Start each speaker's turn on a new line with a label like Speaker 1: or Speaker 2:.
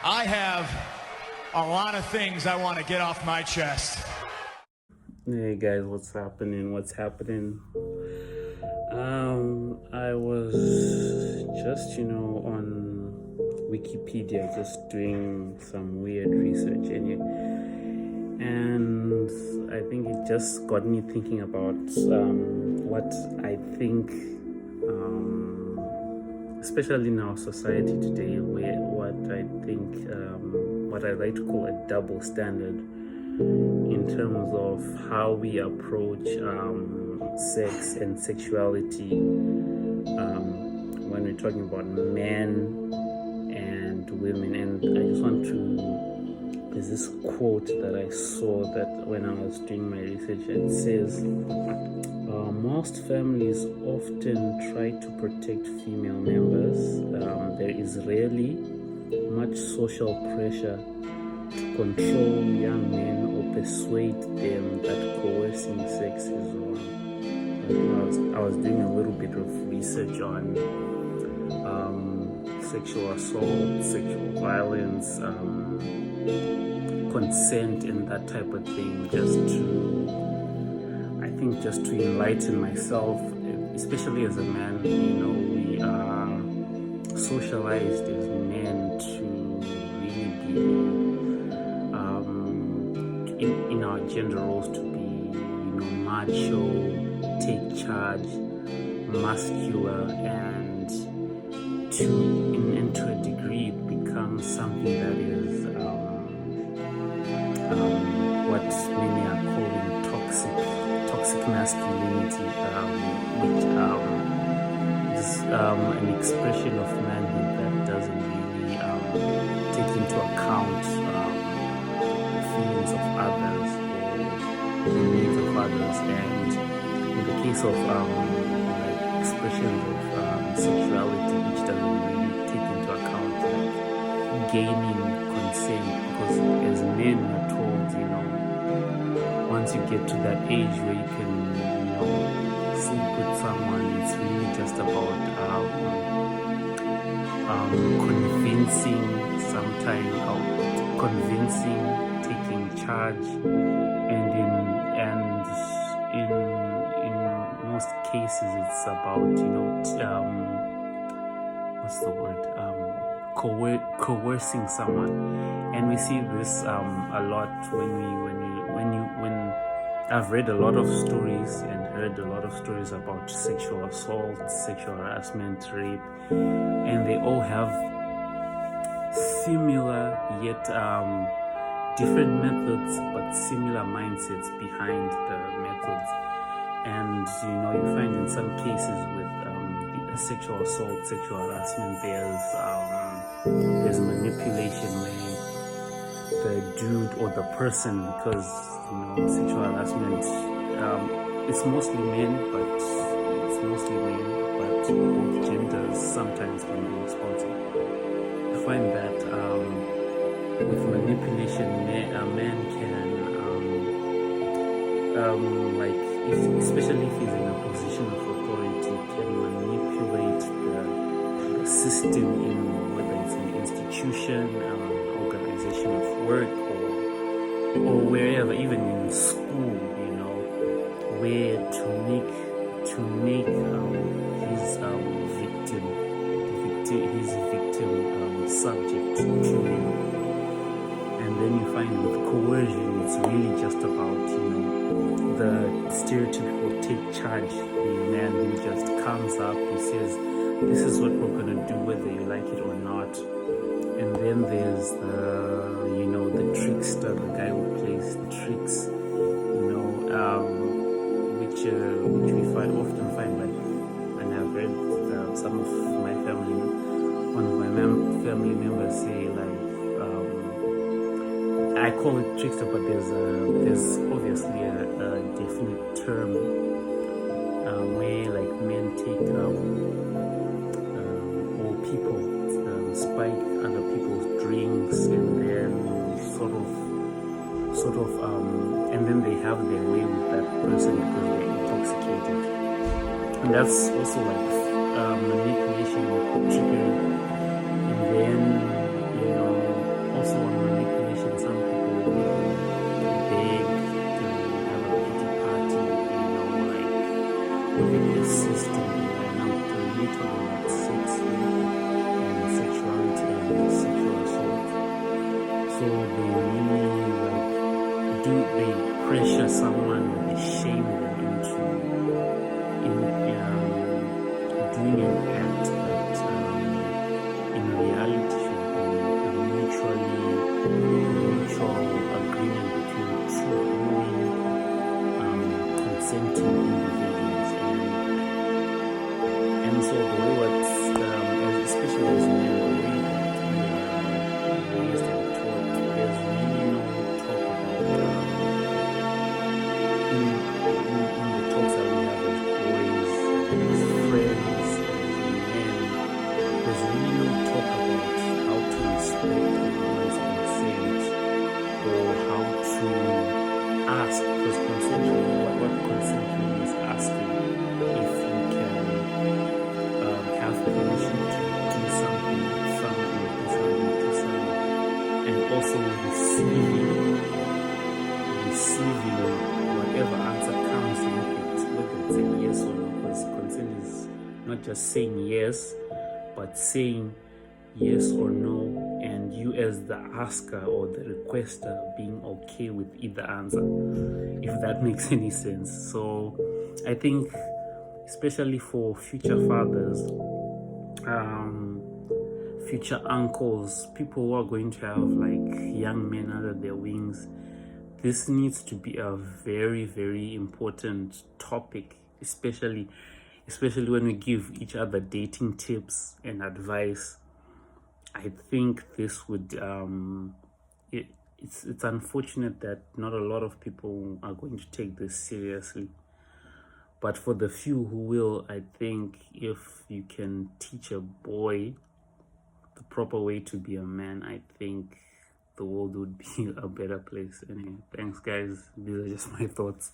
Speaker 1: I have a lot of things I want to get off my chest.
Speaker 2: Hey guys, what's happening? I was just, on Wikipedia, just doing some weird research and I think it just got me thinking about what I think, especially in our society today, what I like to call a double standard in terms of how we approach sex and sexuality when we're talking about men and women. And I just want to, there's this quote that I saw that when I was doing my research. It says, most families often try to protect female members. There is rarely much social pressure to control young men or persuade them that coercing sex is wrong. I was doing a little bit of research on sexual assault, sexual violence, consent, and that type of thing, just to enlighten myself, especially as a man. We are socialized as men to really be in our gender roles, to be macho, take charge, muscular, and to a degree it becomes something that is what many are calling toxic masculinity, which is an expression of manhood that doesn't really take into account the feelings of others or the needs of others. And in the case of expressions of sexuality, which doesn't really take into account gaining consent, because as men we're told, once you get to that age where you can, sleep with someone, it's really just about convincing, taking charge, and in most cases it's about coercing someone. And we see this a lot when I've read a lot of stories and heard a lot of stories about sexual assault, sexual harassment, rape, and they all have similar yet different methods, but similar mindsets behind the methods. And you find in some cases with the sexual assault, sexual harassment, there's manipulation where the dude or the person, because sexual harassment, it's mostly men, but both genders sometimes can be responsible. I find that with manipulation, a man can, especially if he's in a position of authority, can manipulate the system, in whether it's an institution, organization of work, or wherever, even in school, where to make his victim subject to him. And then you find with coercion, it's really just about the stereotypical take charge, the man who just comes up, he says, this is what we're gonna do whether you like it or not. And then there's the trickster, the guy who plays tricks, which we often find, like, and I've read some of my family, one of my family members say, like, I call it trickster, but there's obviously a definite term where, like, men take or people spike other people's drinks, and then sort of and then they have their way with that person because they're intoxicated. And that's also like manipulation or trickery. And then also on manipulation, some people beg to have a pity party, like within the system, and to relate about sex and sexuality and sexual assault. So they really they pressure someone, they shame them into doing an act that in reality should be a mutual agreement between two willing, consenting individuals, and so the way especially as men, the way that we are raised and taught, there's really no talk about in the talks that we have as boys, as friends, as men, there's really no talk about how to respect a woman's consent or how to ask, because what consent really is asking if you can have permission to do something with someone or do something to someone, and also receiving whatever answer comes with it, whether it's a yes or no, because consent is not just saying yes, but saying yes or no, and you as the asker or the requester being okay with either answer, if that makes any sense. So I think especially for future fathers, future uncles, people who are going to have like young men under their wings, this needs to be a very, very important topic, especially when we give each other dating tips and advice. I think this would it's unfortunate that not a lot of people are going to take this seriously, but for the few who will, I think if you can teach a boy the proper way to be a man, I think the world would be a better place. Anyway, thanks guys, these are just my thoughts.